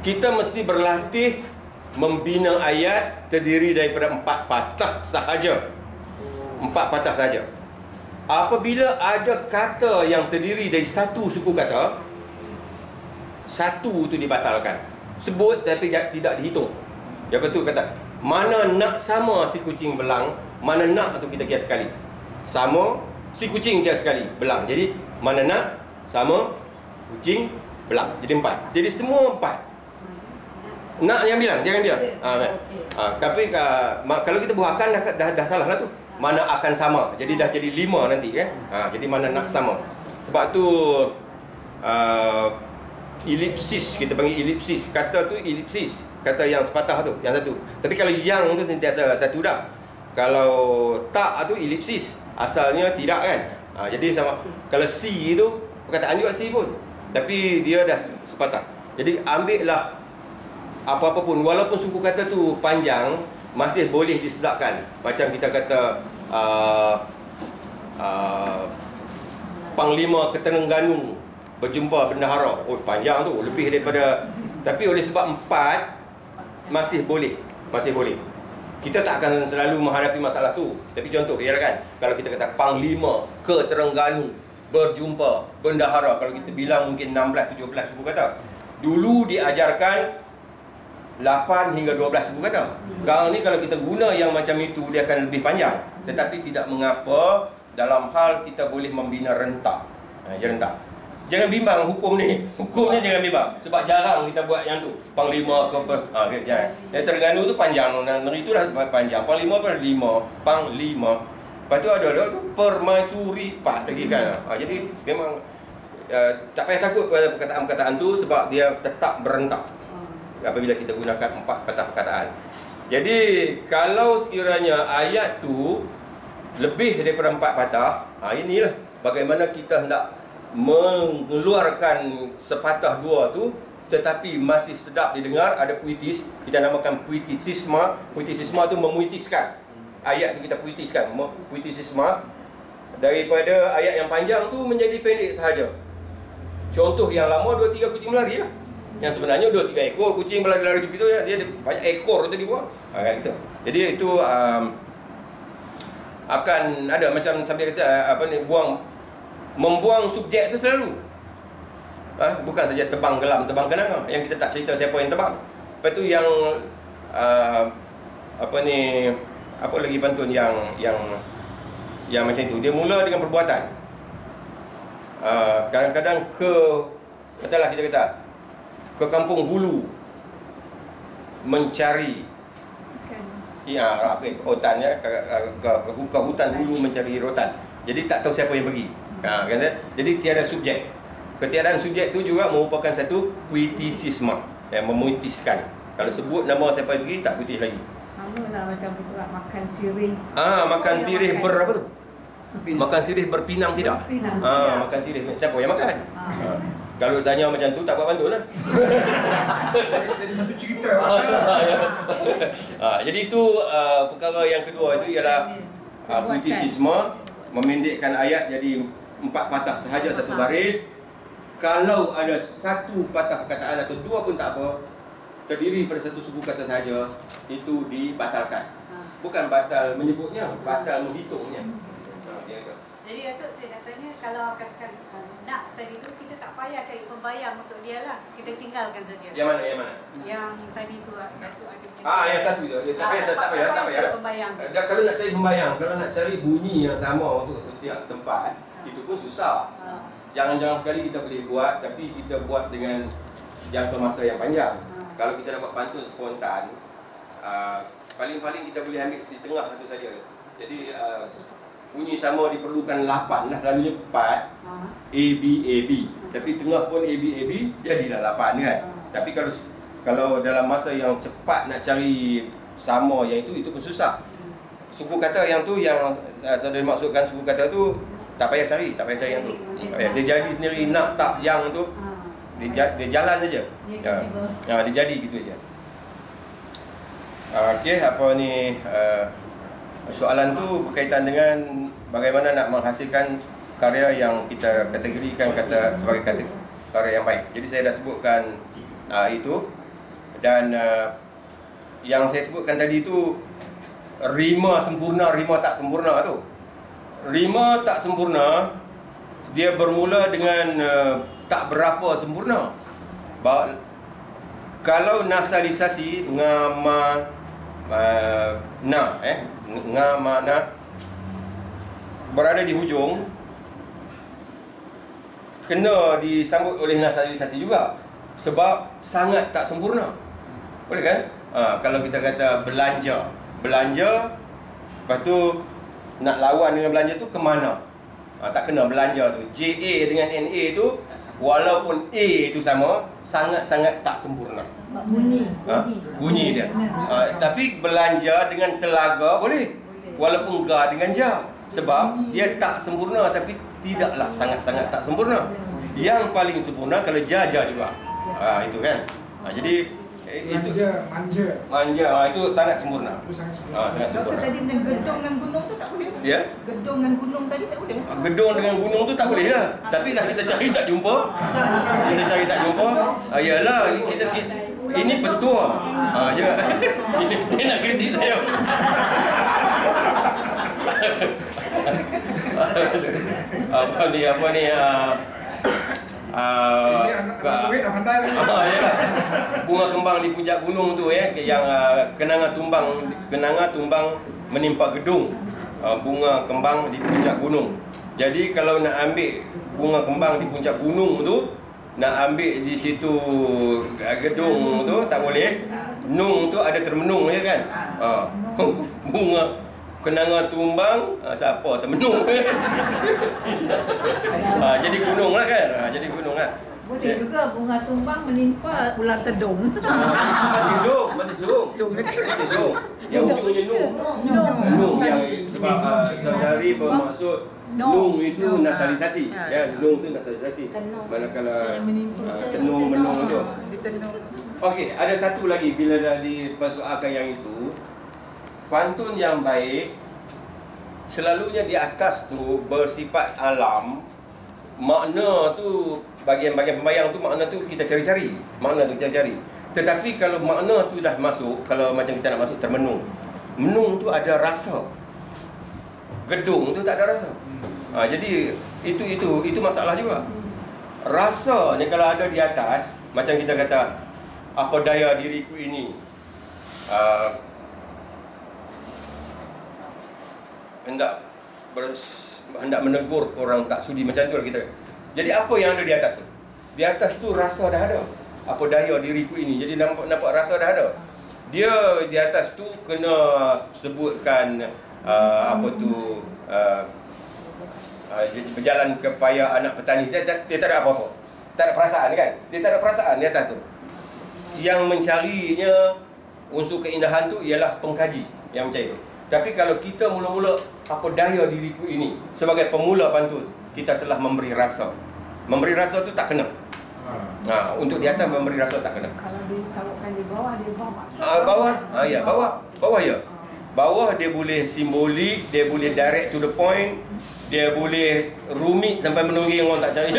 kita mesti berlatih membina ayat terdiri daripada 4 patah sahaja. 4 patah sahaja. Apabila ada kata yang terdiri dari satu suku kata, satu tu dibatalkan. Sebut tapi tidak dihitung. Yang betul kata, mana nak sama si kucing belang, mana nak tu kita kira sekali. Sama si kucing kira sekali belang. Jadi mana nak sama kucing belang. Jadi 4. Jadi semua 4. Nak yang bilang, jangan bilang. Tapi kalau kita buahkan dah salah lah tu. Mana akan sama. Jadi dah jadi 5 nanti kan. Jadi mana nak sama. Sebab tu elipsis, kita panggil elipsis. Kata tu elipsis. Kata yang sepatah tu, yang satu. Tapi kalau yang tu sentiasa satu dah. Kalau tak tu elipsis. Asalnya tidak kan. Jadi sama. Kalau si tu, perkataan juga si pun. Tapi dia dah sepatah. Jadi ambillah apa-apa pun, walaupun suku kata tu panjang, masih boleh disedapkan. Macam kita kata Panglima Keterengganu berjumpa bendahara. Oh, panjang tu, lebih daripada. Tapi oleh sebab 4, masih boleh. Kita tak akan selalu menghadapi masalah tu. Tapi contoh, ya kan, kalau kita kata Panglima Keterengganu berjumpa bendahara, kalau kita bilang mungkin 16-17 suku kata. Dulu diajarkan 8 hingga 12 suku kata. Sekarang ni kalau kita guna yang macam itu, dia akan lebih panjang. Tetapi tidak mengapa, dalam hal kita boleh membina rentak. Rentak. Jangan bimbang hukum ni. Hukumnya jangan bimbang. Sebab jarang kita buat yang tu. Panglima ke jangan. Yang Terengganu tu panjang. Negeri tu dah panjang. Panglima pun ada 5. Panglima. Lepas tu ada tu permaisuri 4 lagi kan. Jadi memang tak payah takut pada perkataan-perkataan tu, sebab dia tetap berentak apabila kita gunakan 4 patah perkataan. Jadi kalau sekiranya ayat tu lebih daripada 4 patah, inilah bagaimana kita hendak mengeluarkan sepatah 2 tu tetapi masih sedap didengar, ada puitis. Kita namakan puitisisma. Puitisisma tu memuitiskan. Ayat tu kita puitiskan. Puitisisma daripada ayat yang panjang tu menjadi pendek sahaja. Contoh yang lama 2-3 kucing berlari lah. Yang sebenarnya 2-3 ekor kucing berlari di situ, dia banyak ekor tu dibuang. Gitu. Jadi itu akan ada macam sambil kata membuang subjek tu selalu. Bukan saja tebang gelam, tebang kenanga, yang kita tak cerita siapa yang tebang. Lepas tu yang apa lagi pantun yang macam itu. Dia mula dengan perbuatan. Kadang-kadang katalah kita kata ke kampung hulu mencari rotan ya, ke hutan hulu mencari rotan. Jadi tak tahu siapa yang pergi. Jadi tiada subjek. Ketiadaan subjek tu juga merupakan satu puitisisma, yang memuitiskan. Kalau sebut nama siapa yang pergi, tak puitis lagi. Sama lah macam makan sirih. Makan pirih apa tu? Makan sirih berpinang tidak? Makan sirih, siapa yang makan? Kalau tanya macam tu, tak buat pantun lah. Jadi satu cerita. Jadi itu perkara yang kedua itu ialah puitisisme, memendekkan ayat jadi 4 patah sahaja satu baris. Kalau ada 1 patah perkataan atau 2 pun tak apa, terdiri pada satu suku kata sahaja, itu dibatalkan. Bukan batal menyebutnya, batal menghitungnya. Jadi Datuk, saya nak tanya, kalau katakan nak tadi tu, kita tak payah cari pembayang untuk dia lah. Kita tinggalkan saja. Yang mana? Yang tadi tu Datuk ada yang satu tu. Tak payah. cari pembayang. Kalau nak cari pembayang, kalau nak cari bunyi yang sama untuk setiap tempat, itu pun susah. Jangan-jangan sekali kita boleh buat, tapi kita buat dengan jangka masa yang panjang. Kalau kita dapat pantun spontan, paling-paling kita boleh ambil di tengah itu saja. Jadi bunyi sama diperlukan 8 lah, selalunya 4 A, B, A, B. Tapi tengah pun A, B, A, B, jadilah 8 kan. Tapi kalau dalam masa yang cepat nak cari sama yang itu pun susah. Suku kata yang tu, yang saya maksudkan suku kata tu, tak payah cari yang tu. Dia jadi sendiri, nak tak yang tu, dia jalan saja. Dia jadi gitu aja. Okey, soalan tu berkaitan dengan bagaimana nak menghasilkan karya yang kita kategorikan sebagai karya yang baik. Jadi saya dah sebutkan itu. Dan yang saya sebutkan tadi tu, rima sempurna, rima tak sempurna tu. Rima tak sempurna, dia bermula dengan tak berapa sempurna. Kalau nasalisasi ngama na berada di hujung, kena disambut oleh nasalisasi juga, sebab sangat tak sempurna. Boleh kan? Kalau kita kata belanja, lepas tu nak lawan dengan belanja tu ke mana? Tak kena belanja tu. JA dengan NA tu, walaupun A tu sama, sangat-sangat tak sempurna. Bunyi dia. Tapi belanja dengan telaga boleh, walaupun ga dengan ja, sebab dia tak sempurna tapi tidaklah sangat-sangat tak sempurna. Yang paling sempurna kalau ja-ja juga. Itu kan. Jadi itu manja, itu sangat sempurna. Sangat sempurna. Tadi dengan gedung dan gunung tu tak boleh. Ya. Gedung dan gunung tadi tak boleh. Gedung dengan gunung tu tak boleh lah. Tapi dah kita cari tak jumpa. Yalah, kita ini petua. Dia nak kritik saya. Apa ni Murid dah pandai lagi. Bunga kembang di puncak gunung tu yang kenanga tumbang menimpa gedung. Bunga kembang di puncak gunung. Jadi kalau nak ambil bunga kembang di puncak gunung tu, nak ambil di situ gedung tu tak boleh. Nung tu ada termenung je kan. Bunga kenanga tumbang, siapa termenung? Jadi gunung lah kan. Jadi gunung lah. Boleh juga bunga tumbang menimpa ular tedung. Masih dong. Yang ujungnya nung. Nung yang sebab saudari bermaksud nung itu nasalisasi. Ya, nung itu nasalisasi. Manakala tenung menung tu. Okey, ada satu lagi bila dah dipersoalkan yang itu. Pantun yang baik selalunya di atas tu bersifat alam. Makna tu, bagian-bagian pembayang tu, makna tu kita cari-cari. Tetapi kalau makna tu dah masuk, kalau macam kita nak masuk termenung, menung tu ada rasa, gedung tu tak ada rasa. Jadi itu masalah juga. Rasa ni kalau ada di atas, macam kita kata, apa daya diriku ini, hendak menegur orang tak sudi, macam tu lah kita. Jadi apa yang ada di atas tu? Di atas tu rasa dah ada. Apa daya diriku ini. Jadi nampak rasa dah ada. Dia di atas tu kena sebutkan berjalan ke payah anak petani. Dia tak ada apa-apa. Tak ada perasaan kan? Dia tak ada perasaan di atas tu. Yang mencarinya unsur keindahan tu ialah pengkaji yang macam itu. Tapi kalau kita mula-mula apa daya diriku ini, sebagai pemula pantun, kita telah memberi rasa. Memberi rasa tu tak kena. Untuk di atas memberi rasa tak kena. Kalau disawatkan di bawah, maksud. Bawah ya. Bawah dia boleh simbolik, dia boleh direct to the point, dia boleh rumit sampai menungging orang tak cari.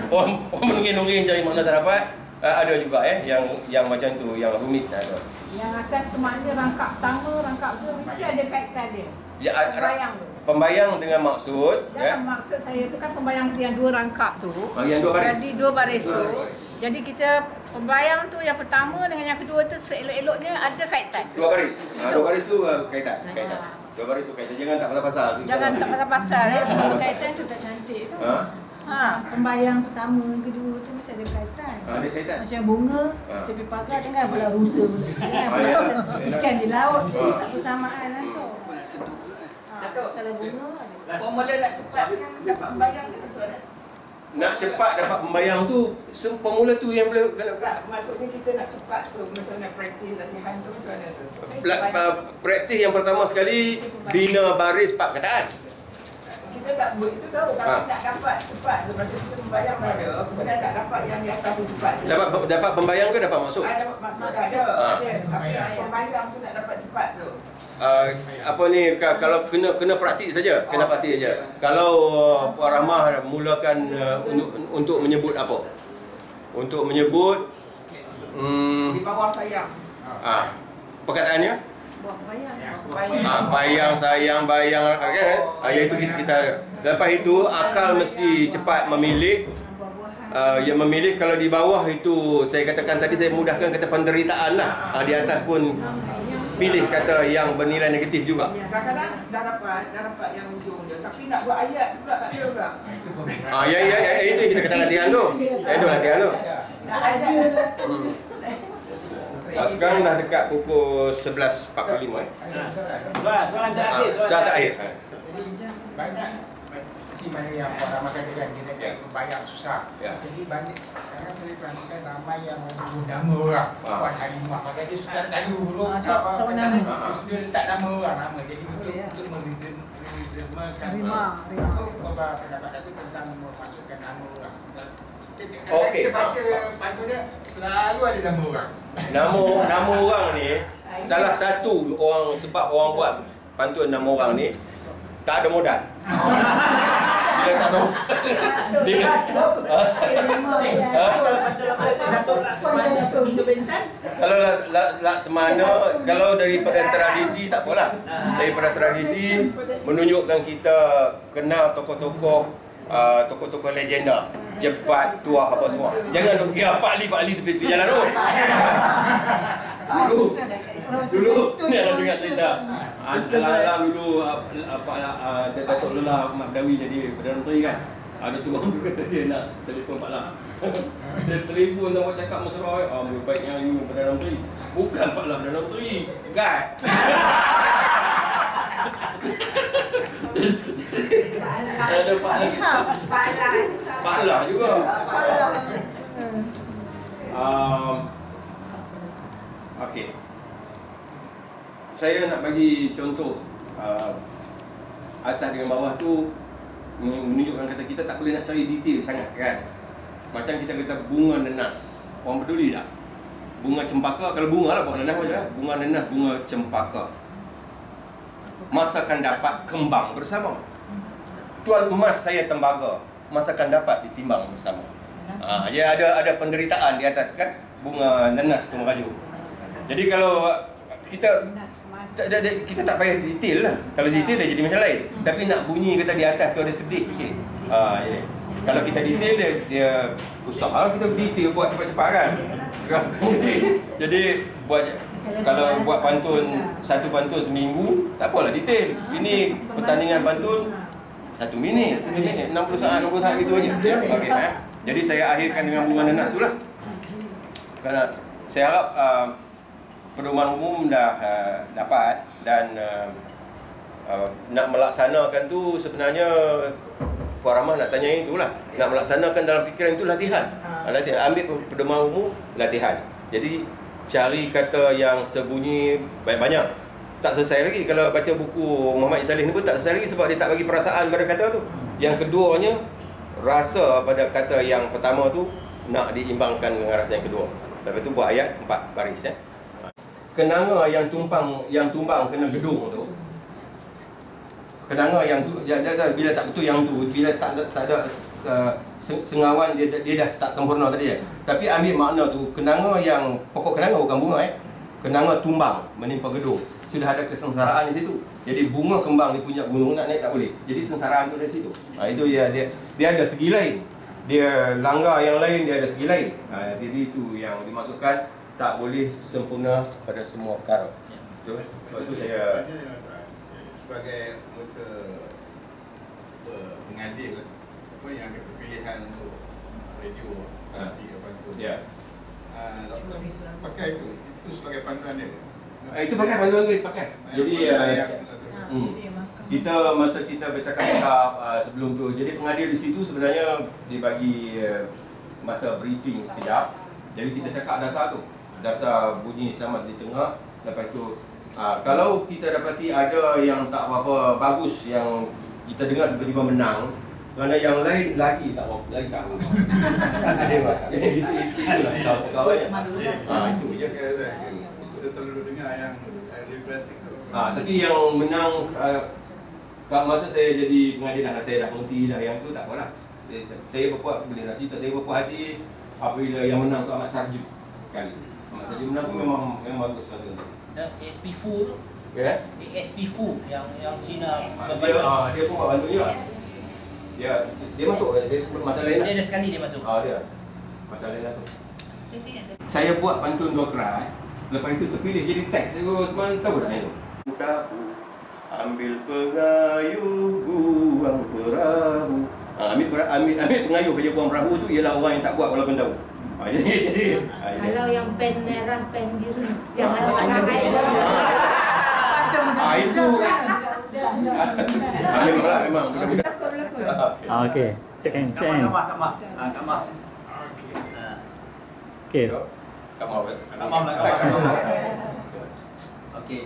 orang menungging cari makna tak dapat. Ada juga yang macam tu, yang rumit ada. Yang atas semaknya rangkap pertama, rangkap kedua mesti ada kaitan dia. Pembayang tu. Pembayang dengan maksud. Maksud saya tu kan pembayang yang dua rangkap tu. Yang dua baris. Jadi dua baris tu. Jadi kita pembayang tu yang pertama dengan yang kedua tu seelok-eloknya ada kaitan. Dua baris. Dua baris tu kaitan. Dua baris tu kaitan. Jangan tak pasal-pasal. Jangan tak pasal-pasal. Kalau kaitan tu tak cantik tu. Pembayang pertama, kedua tu mesti ada kaitan. Ada kaitan. Macam bunga, tepi pagar dengan pula rusa pula. Ikan di laut, tak bersamaan langsung. Kalau bunga ada. Formula nak cepat kan dapat pembayang ni macam mana? Nak cepat dapat pembayang tu, pemula tu yang boleh kena. Maksudnya kita nak cepat tu, macam nak praktis latihan tu macam mana tu? Praktis yang pertama sekali, bina baris perkataan. Kita tak buat itu tahu, tapi nak dapat cepat tu. Macam kita pembayang ada, kemudian nak dapat yang di atas tu cepat. Dapat pembayang ke dapat maksud? Dapat maksud ada. Tapi pembayang tu nak dapat cepat tu. Kalau kena praktik saja, kena praktik saja. Kalau Puan Rahmah mulakan untuk menyebut apa? Untuk menyebut bawah sayang. Perkataannya? Buat bayang. Bayang, sayang, bayang, kan? Yang itu kita ada. Lepas itu akal mesti cepat memilih. Yang memilih kalau di bawah itu saya katakan tadi, saya mudahkan kata penderitaan lah. Di atas pun pilih kata yang bernilai negatif juga. Kadang-kadang dah dapat yang ujung je, tapi nak buat ayat pula tak ada pula. Itu yang kita kata latihan tu. Itu latihan tu. Nak ayat. Sekarang dah dekat pukul 11.45. Soalan terakhir. Dah terakhir. Jadi banyak mesti mana yang orang makan kan kita bayang susah. Jadi banyak sekarang saya perhatikan ramai yang menyebut nama orang. Puan Halimah pasal dia suka tak dulu tahu nama. dia letak nama orang nama. Jadi untuk menerjemahkan beberapa pendapat itu tentang memasukkan nama orang. Okey. Kita baca pantun dia selalu ada nama orang. Nama orang ni salah satu orang sebab orang buat pantun nama orang ni tak ada modal. Dia tak ada. Dia kalau laksamana, kalau daripada tradisi tak apalah. Daripada tradisi menunjukkan kita kenal tokoh-tokoh legenda, Jebat, Tuah apa semua. Jangan duk kira Pak Ali tepi jalan tu. Dulu ni ada dengar cerita. Sekarang dulu Datuk Lola Ahmad Badawi jadi Perdana Menteri kan. Ada seorang dia nak telefon Pak Lah. Dia telefon sama cakap mesra, baiknya you Perdana Menteri. Bukan Pak Lah Perdana Menteri, guard. Ada Pak Lah juga. Okey. Saya nak bagi contoh atas dengan bawah tu menunjukkan kata kita tak boleh nak cari detail sangat kan. Macam kita kata bunga nenas. Orang peduli tak? Bunga cempaka, kalau bunga lah bukan nenas macam lah. Bunga nenas, bunga cempaka. Masa akan dapat kembang bersama. Tuan emas saya tembaga, masa akan dapat ditimbang bersama. Dia ada penderitaan di atas kan, bunga nenas tu merajuk. Jadi kalau kita tak payah detail lah. Kalau detail dah jadi macam lain. Tapi nak bunyi kata di atas tu ada sedih sikit. Jadi kalau kita detail dia usaha kita detail buat cepat-cepat kan. Jadi kalau buat satu pantun seminggu, tak apalah detail. Ini pertandingan pantun 1 minit, 60 saat gitu aja. Okey, jadi saya akhirkan dengan bunga nenas tu lah. Kerana saya harap pedoman umum dah dapat dan nak melaksanakan tu sebenarnya Puan Rahmah nak tanya itulah. Nak melaksanakan dalam fikiran itu latihan. Latihan. Ambil pedoman umum, latihan. Jadi cari kata yang sebunyi banyak-banyak. Tak selesai lagi. Kalau baca buku Muhammad Isalih ni pun tak selesai lagi sebab dia tak bagi perasaan pada kata tu. Yang keduanya, rasa pada kata yang pertama tu nak diimbangkan dengan rasa yang kedua. Lepas tu buat ayat 4 baris ya. Kenanga yang tumbang kena gedung tu. Kenanga yang tu bila tak betul yang tu, bila tak ada sengawan dia dah tak sempurna tadi ya. Tapi ambil makna tu, kenanga yang pokok kenanga bukan bunga kenanga tumbang menimpa gedung. Sudah ada kesengsaraan di situ. Jadi bunga kembang di puncak gunung nak naik tak boleh. Jadi sengsaraan tu dari situ. Itu dia ada segi lain. Dia langgar yang lain, dia ada segi lain. Jadi itu yang dimaksudkan tak boleh sempurna pada semua perkara. Betul? Sebab itu saya sebagai anggota pengadil apa yang kata pilihan untuk radio plastik apa tu. Ya. Pakai itu sebagai panduan dia. Itu pakai panduan tu pakai. Jadi kita masa kita bercakap-cakap sebelum tu, jadi pengadil di situ sebenarnya dibagi masa briefing sekejap. Jadi kita cakap dasar bunyi selamat di tengah. Lepas tu kalau kita dapati ada yang tak apa-apa bagus yang kita dengar tiba-tiba menang, kerana yang lain lagi tak apa, lagi tak apa. Ada apa? Itulah kawan-kawan. Itu je. Saya selalu dengar yang request itu. Tapi yang menang masa saya jadi pengadil saya dah berhenti dah yang tu tak apalah. Saya berpuas boleh nak cerita saya berpuas hati apabila yang menang tu Ahmad Sarju kali. Jadi menang pun memang bagus kata tu. Dan ASP Fu tu. Ya. ASP Fu yang Cina Dia pun buat bantu juga. Dia masuk masa lain. Dia ada sekali dia masuk. Dia. Masa lain tu. Saya buat pantun Dokra. Lepas itu terpilih jadi teks. Semua tahu tak itu? Tahu. Ambil pengayuh, buang perahu. Ambil pengayuh kerja buang perahu tu ialah orang yang tak buat walaupun tahu. Jadi kalau yang pen merah, pen biru, jangan pakai itu. Memang. Okey. Second. Kak Mak. Okey. Kak Mak. Kak Mak. Okey.